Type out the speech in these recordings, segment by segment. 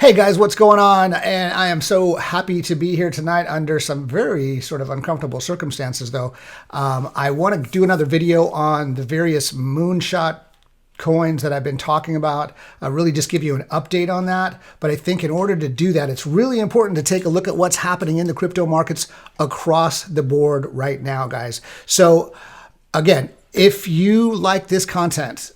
Hey guys, what's going on? And I am so happy to be here tonight under some very sort of uncomfortable circumstances, though. I want to do another video on the various Moonshot coins that I've been talking about, really just give you an update on that. But I think in order to do that, it's really important to take a look at what's happening in the crypto markets across the board right now, guys. So again, if you like this content,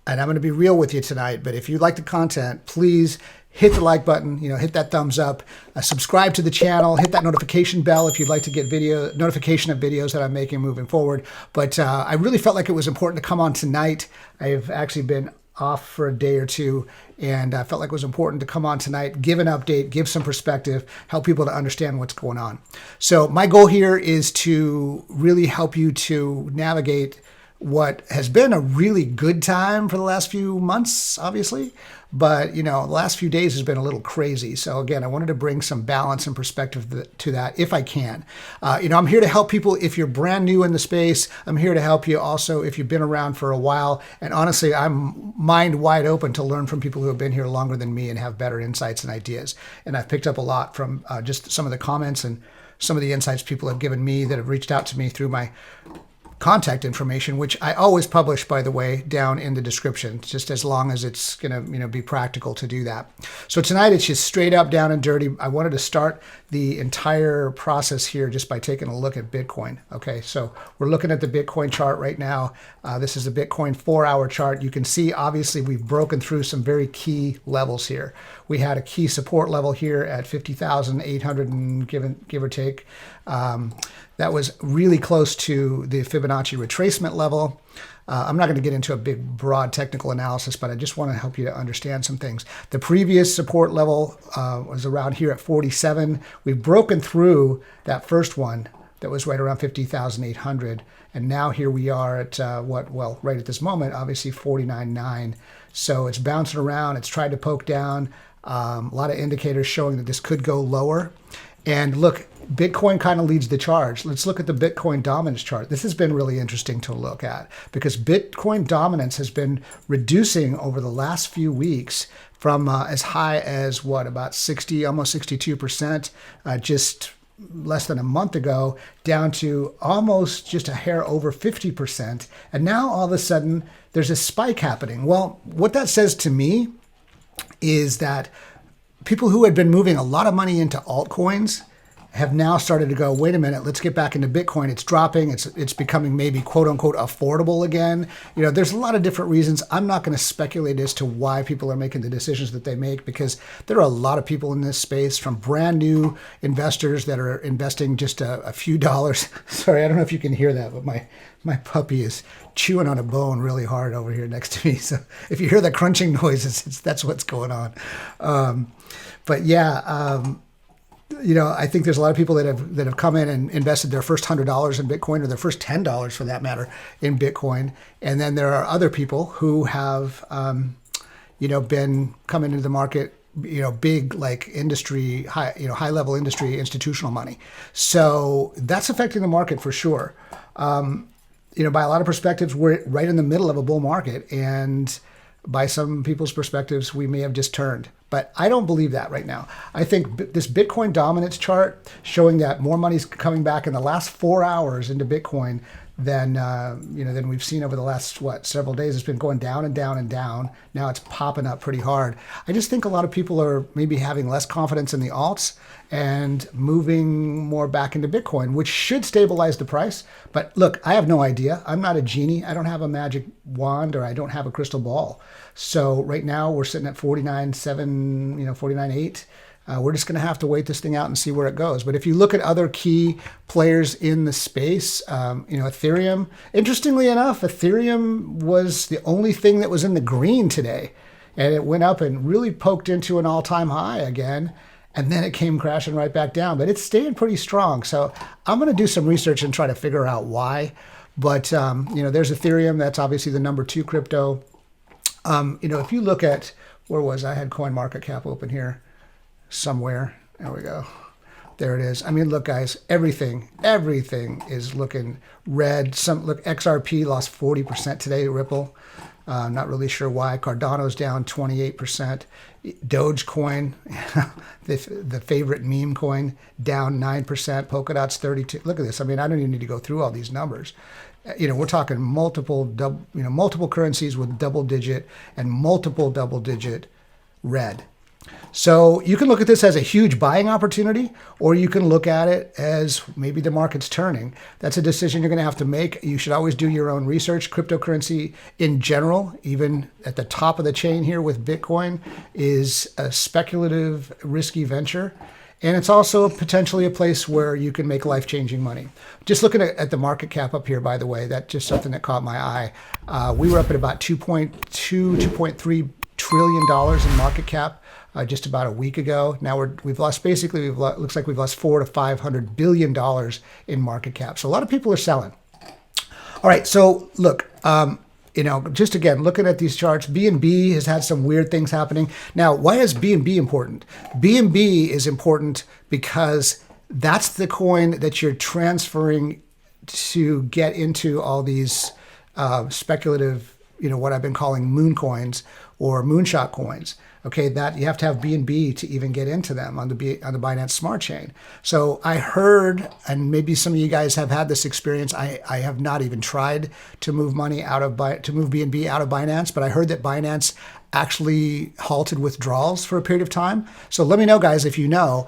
and I'm going to be real with you tonight, but if you like the content, please hit the like button, hit that thumbs up, subscribe to the channel, hit that notification bell if you'd like to get notification of videos that I'm making moving forward. But I really felt like it was important to come on tonight. I've actually been off for a day or two, and I felt like it was important to come on tonight, give an update, give some perspective, help people to understand what's going on. So my goal here is to really help you to navigate what has been a really good time for the last few months, obviously. But, the last few days has been a little crazy. So again, I wanted to bring some balance and perspective to that if I can. I'm here to help people if you're brand new in the space. I'm here to help you also if you've been around for a while. And honestly, I'm mind wide open to learn from people who have been here longer than me and have better insights and ideas. And I've picked up a lot from just some of the comments and some of the insights people have given me that have reached out to me through my contact information, which I always publish, by the way, down in the description, just as long as it's going to be practical to do that. So tonight it's just straight up down and dirty. I wanted to start the entire process here just by taking a look at Bitcoin. Okay, so we're looking at the Bitcoin chart right now. This is the Bitcoin 4-hour chart. You can see obviously we've broken through some very key levels here. We had a key support level here at 50,800 and give or take. That was really close to the Fibonacci retracement level. I'm not going to get into a big, broad technical analysis, but I just want to help you to understand some things. The previous support level was around here at 47. We've broken through that first one that was right around 50,800. And now here we are at right at this moment, obviously 49.9. So it's bouncing around. It's tried to poke down. A lot of indicators showing that this could go lower. And look, Bitcoin kind of leads the charge. Let's look at the Bitcoin dominance chart. This has been really interesting to look at because Bitcoin dominance has been reducing over the last few weeks from as high as about 60, almost 62%, just less than a month ago, down to almost just a hair over 50%. And now all of a sudden there's a spike happening. Well, what that says to me is that people who had been moving a lot of money into altcoins have now started to go, wait a minute, let's get back into Bitcoin. It's dropping. It's becoming maybe quote unquote affordable again. There's a lot of different reasons. I'm not going to speculate as to why people are making the decisions that they make, because there are a lot of people in this space, from brand new investors that are investing just a few dollars. Sorry, I don't know if you can hear that, but my puppy is chewing on a bone really hard over here next to me. So if you hear the crunching noises, that's what's going on. But yeah, I think there's a lot of people that have come in and invested their first $100 in Bitcoin, or their first $10 for that matter in Bitcoin. And then there are other people who have, been coming into the market, big like industry, high level industry, institutional money. So that's affecting the market for sure. By a lot of perspectives, we're right in the middle of a bull market, and by some people's perspectives, we may have just turned. But I don't believe that right now. I think this Bitcoin dominance chart showing that more money's coming back in the last 4 hours into Bitcoin than we've seen over the last several days. It's been going down and down and down. Now it's popping up pretty hard. I just think a lot of people are maybe having less confidence in the alts and moving more back into Bitcoin, which should stabilize the price. But look, I have no idea. I'm not a genie. I don't have a magic wand, or I don't have a crystal ball. So right now we're sitting at 49.7, 49.8. We're just going to have to wait this thing out and see where it goes. But if you look at other key players in the space, Ethereum, interestingly enough, Ethereum was the only thing that was in the green today. And it went up and really poked into an all-time high again. And then it came crashing right back down. But it's staying pretty strong. So I'm going to do some research and try to figure out why. But, there's Ethereum. That's obviously the number 2 crypto. If you look at, where was I? had CoinMarketCap open here somewhere. There we go. There it is. I mean, look, guys, everything is looking red. Look, XRP lost 40% today, Ripple. Not really sure why. Cardano's down 28%. Dogecoin, the favorite meme coin, down 9%. Polkadot's 32%. Look at this. I mean, I don't even need to go through all these numbers. We're talking multiple currencies with double-digit and multiple double-digit red. So you can look at this as a huge buying opportunity, or you can look at it as maybe the market's turning. That's a decision you're going to have to make. You should always do your own research. Cryptocurrency in general, even at the top of the chain here with Bitcoin, is a speculative, risky venture. And it's also potentially a place where you can make life-changing money. Just looking at the market cap up here, by the way, that's just something that caught my eye. We were up at about $2.3 trillion in market cap just about a week ago. Now looks like we've lost $400 to $500 billion in market cap. So a lot of people are selling. All right, so look, just again, looking at these charts, BNB has had some weird things happening. Now, why is BNB important? BNB is important because that's the coin that you're transferring to get into all these speculative, what I've been calling moon coins or moonshot coins. Okay, that you have to have BNB to even get into them on the Binance Smart Chain. So I heard, and maybe some of you guys have had this experience. I have not even tried to move money to move BNB out of Binance, but I heard that Binance actually halted withdrawals for a period of time. So let me know, guys, if you know.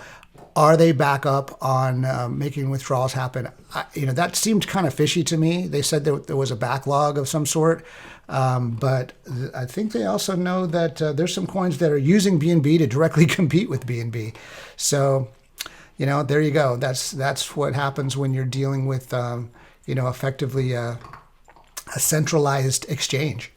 Are they back up on making withdrawals happen? That seemed kind of fishy to me. They said that there was a backlog of some sort, but I think they also know that there's some coins that are using BNB to directly compete with BNB. So, there you go. That's what happens when you're dealing with, effectively a centralized exchange.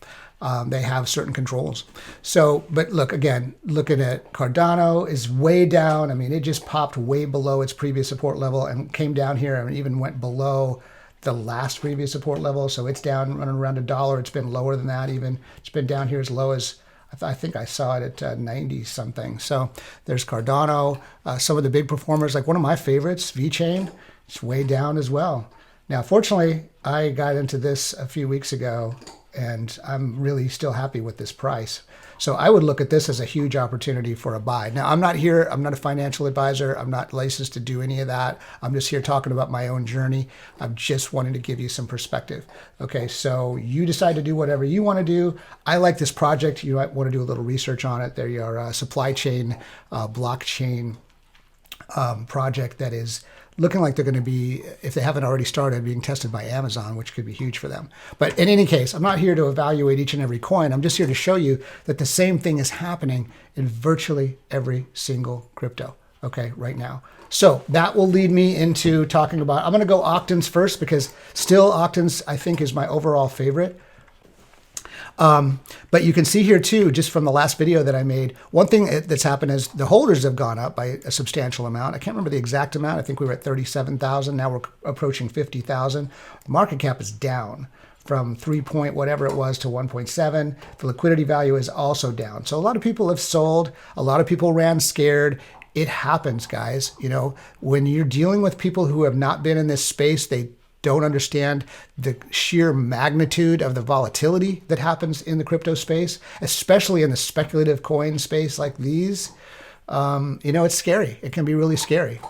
They have certain controls. So, but look, again, looking at Cardano is way down. I mean, it just popped way below its previous support level and came down here and even went below the last previous support level. So it's down running around $1. It's been lower than that even. It's been down here as low as, I think I saw it at 90 something. So there's Cardano. Some of the big performers, like one of my favorites, VeChain, it's way down as well. Now, fortunately, I got into this a few weeks ago, and I'm really still happy with this price. So I would look at this as a huge opportunity for a buy. Now, I'm not a financial advisor. I'm not licensed to do any of that. I'm just here talking about my own journey. I'm just wanting to give you some perspective. Okay, so you decide to do whatever you want to do. I like this project. You might want to do a little research on it. There you are, supply chain, blockchain project that is looking like they're going to be, if they haven't already started, being tested by Amazon, which could be huge for them. But in any case, I'm not here to evaluate each and every coin. I'm just here to show you that the same thing is happening in virtually every single crypto, okay, right now. So that will lead me into talking about, I'm going to go Octans first because still Octans, I think, is my overall favorite. But you can see here too, just from the last video that I made, one thing that's happened is the holders have gone up by a substantial amount. I can't remember the exact amount. I think we were at 37,000. Now we're approaching 50,000. Market cap is down from 3 point whatever it was to 1.7. The liquidity value is also down. So a lot of people have sold. A lot of people ran scared. It happens, guys. When you're dealing with people who have not been in this space, they don't understand the sheer magnitude of the volatility that happens in the crypto space, especially in the speculative coin space like these. It's scary. It can be really scary.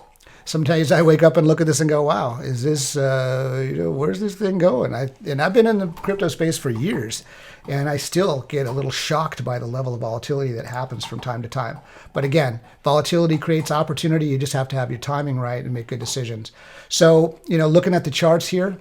Sometimes I wake up and look at this and go, wow, is this, where's this thing going? I've been in the crypto space for years, and I still get a little shocked by the level of volatility that happens from time to time. But again, volatility creates opportunity. You just have to have your timing right and make good decisions. So, looking at the charts here,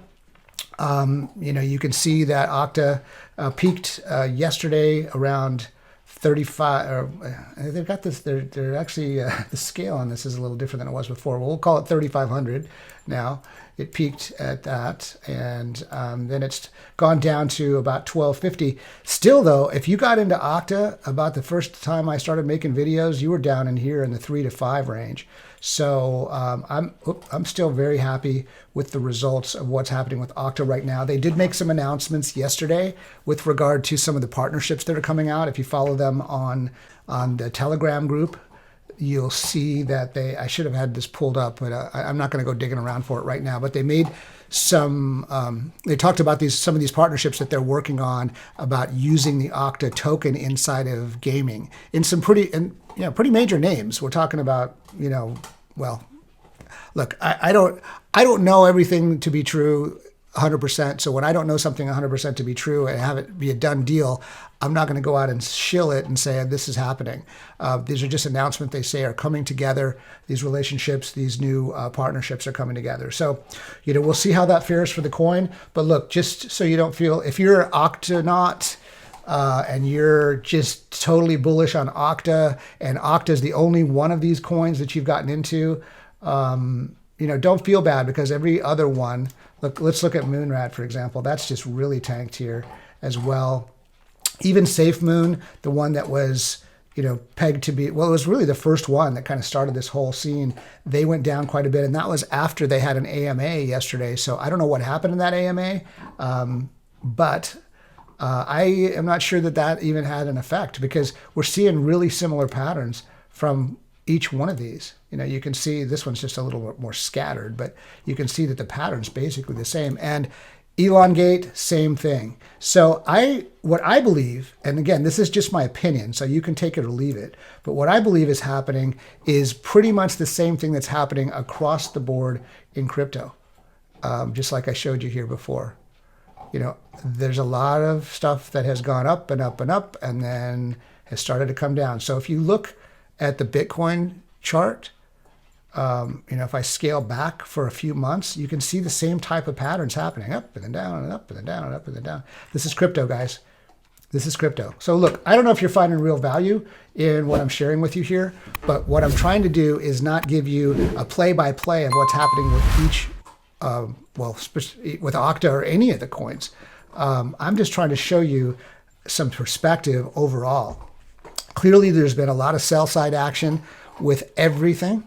you can see that Octa peaked yesterday around 35, they've got this, they're actually, the scale on this is a little different than it was before. We'll call it 3,500 now. It peaked at that, and then it's gone down to about 1,250. Still, though, if you got into Octa about the first time I started making videos, you were down in here in the 3 to 5 range. So I'm still very happy with the results of what's happening with Octa right now. They did make some announcements yesterday with regard to some of the partnerships that are coming out. If you follow them on the Telegram group, you'll see that I should have had this pulled up, but I'm not going to go digging around for it right now. But they made they talked about some of these partnerships that they're working on about using the Octa token inside of gaming in some pretty major names. We're talking about, well, look, I don't know everything to be true 100%. So when I don't know something 100% to be true and have it be a done deal, I'm not going to go out and shill it and say this is happening. These are just announcements they say are coming together. These relationships, these new partnerships are coming together. So, we'll see how that fares for the coin. But look, just so you don't feel, if you're an Octanaut and you're just totally bullish on Octa, and Octa is the only one of these coins that you've gotten into, don't feel bad, because every other one, let's look at Moonrat, for example. That's just really tanked here as well. Even SAFEMOON, the one that was, pegged to be, well, it was really the first one that kind of started this whole scene. They went down quite a bit, and that was after they had an AMA yesterday. So I don't know what happened in that AMA, but I am not sure that even had an effect, because we're seeing really similar patterns from each one of these. You can see this one's just a little bit more scattered, but you can see that the pattern's basically the same. And ElonGate, same thing. So what I believe, and again, this is just my opinion, so you can take it or leave it, but what I believe is happening is pretty much the same thing that's happening across the board in crypto, just like I showed you here before. There's a lot of stuff that has gone up and up and up, and then has started to come down. So if you look at the Bitcoin chart, if I scale back for a few months, you can see the same type of patterns happening, up and then down and up and then down and up and then down. This is crypto, guys. This is crypto. So look, I don't know if you're finding real value in what I'm sharing with you here, but what I'm trying to do is not give you a play-by-play of what's happening with each, with Octa or any of the coins. I'm just trying to show you some perspective overall. Clearly, there's been a lot of sell-side action with everything.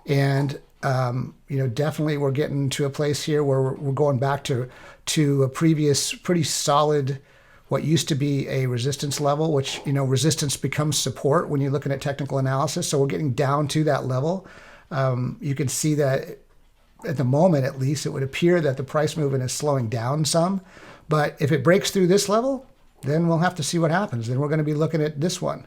And, definitely we're getting to a place here where we're going back to a previous pretty solid, what used to be a resistance level, which, resistance becomes support when you're looking at technical analysis. So we're getting down to that level. You can see that at the moment, at least, it would appear that the price movement is slowing down some. But if it breaks through this level, then we'll have to see what happens. Then we're going to be looking at this one.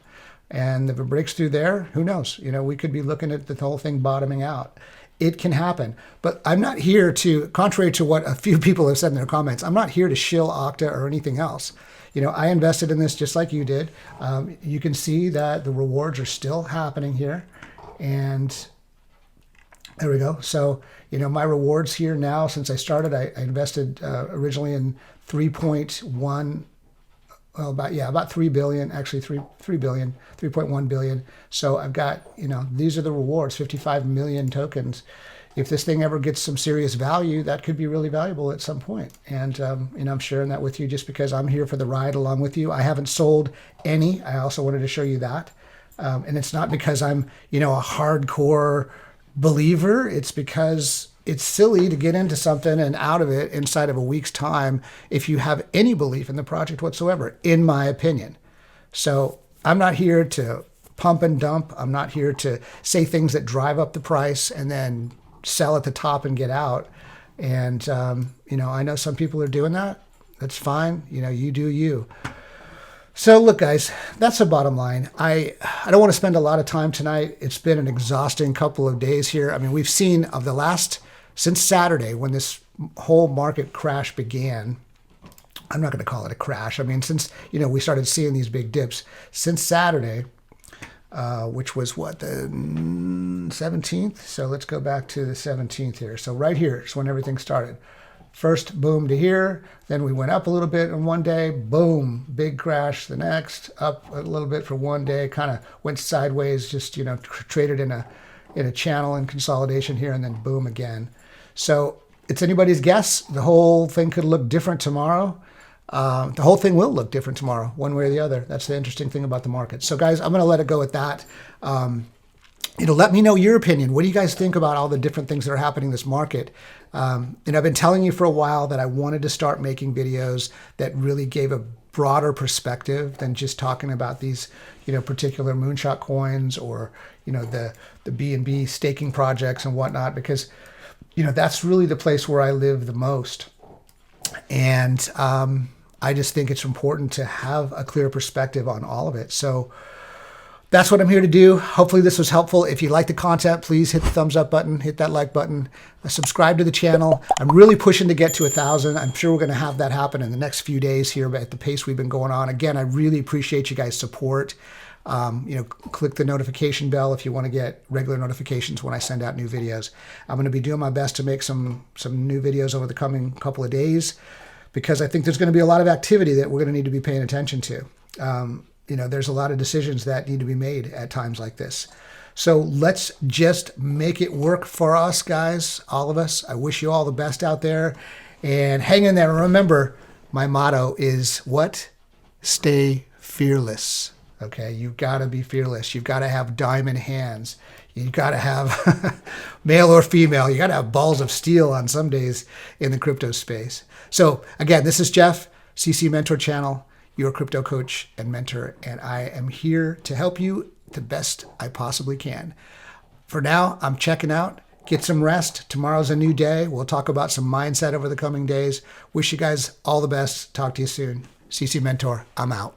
And if it breaks through there, who knows? We could be looking at the whole thing bottoming out. It can happen. But I'm not here to, contrary to what a few people have said in their comments, I'm not here to shill Octa or anything else. I invested in this just like you did. You can see that the rewards are still happening here. And there we go. So, my rewards here now, since I started, I invested originally in 3.1. Well, about 3 billion, actually 3 billion, 3.1 billion. So I've got, these are the rewards, 55 million tokens. If this thing ever gets some serious value, that could be really valuable at some point. And, I'm sharing that with you just because I'm here for the ride along with you. I haven't sold any. I also wanted to show you that. And it's not because I'm, a hardcore believer. It's because it's silly to get into something and out of it inside of a week's time if you have any belief in the project whatsoever, in my opinion. So I'm not here to pump and dump. I'm not here to say things that drive up the price and then sell at the top and get out. And, I know some people are doing that. That's fine. You do you. So look, guys, that's the bottom line. I don't want to spend a lot of time tonight. It's been an exhausting couple of days here. I mean, we've seen of the since Saturday, when this whole market crash began, I'm not going to call it a crash. I mean, since, we started seeing these big dips since Saturday, which was what, the 17th? So let's go back to the 17th here. So right here is when everything started. First boom to here, then we went up a little bit in one day, boom, big crash the next, up a little bit for one day, kind of went sideways, just, traded in a channel and consolidation here, and then boom again. So it's anybody's guess. The whole thing could look different tomorrow. The whole thing will look different tomorrow, one way or the other. That's the interesting thing about the market. So guys, I'm going to let it go at that. Let me know your opinion. What do you guys think about all the different things that are happening in this market? I've been telling you for a while that I wanted to start making videos that really gave a broader perspective than just talking about these, particular Moonshot coins or, the BNB staking projects and whatnot, because, that's really the place where I live the most. And I just think it's important to have a clear perspective on all of it. So that's what I'm here to do. Hopefully this was helpful. If you like the content, please hit the thumbs up button, hit that like button, subscribe to the channel. I'm really pushing to get to 1,000. I'm sure we're going to have that happen in the next few days here at the pace we've been going on. Again, I really appreciate you guys' support. Click the notification bell if you want to get regular notifications when I send out new videos. I'm going to be doing my best to make some new videos over the coming couple of days, because I think there's going to be a lot of activity that we're going to need to be paying attention to. There's a lot of decisions that need to be made at times like this. So let's just make it work for us, guys, all of us. I wish you all the best out there, and hang in there. Remember, my motto is what? Stay fearless. Okay, you've got to be fearless. You've got to have diamond hands. You've got to have male or female. You got to have balls of steel on some days in the crypto space. So again, this is Jeff, CC Mentor Channel, your crypto coach and mentor, and I am here to help you the best I possibly can. For now, I'm checking out. Get some rest. Tomorrow's a new day. We'll talk about some mindset over the coming days. Wish you guys all the best. Talk to you soon. CC Mentor, I'm out.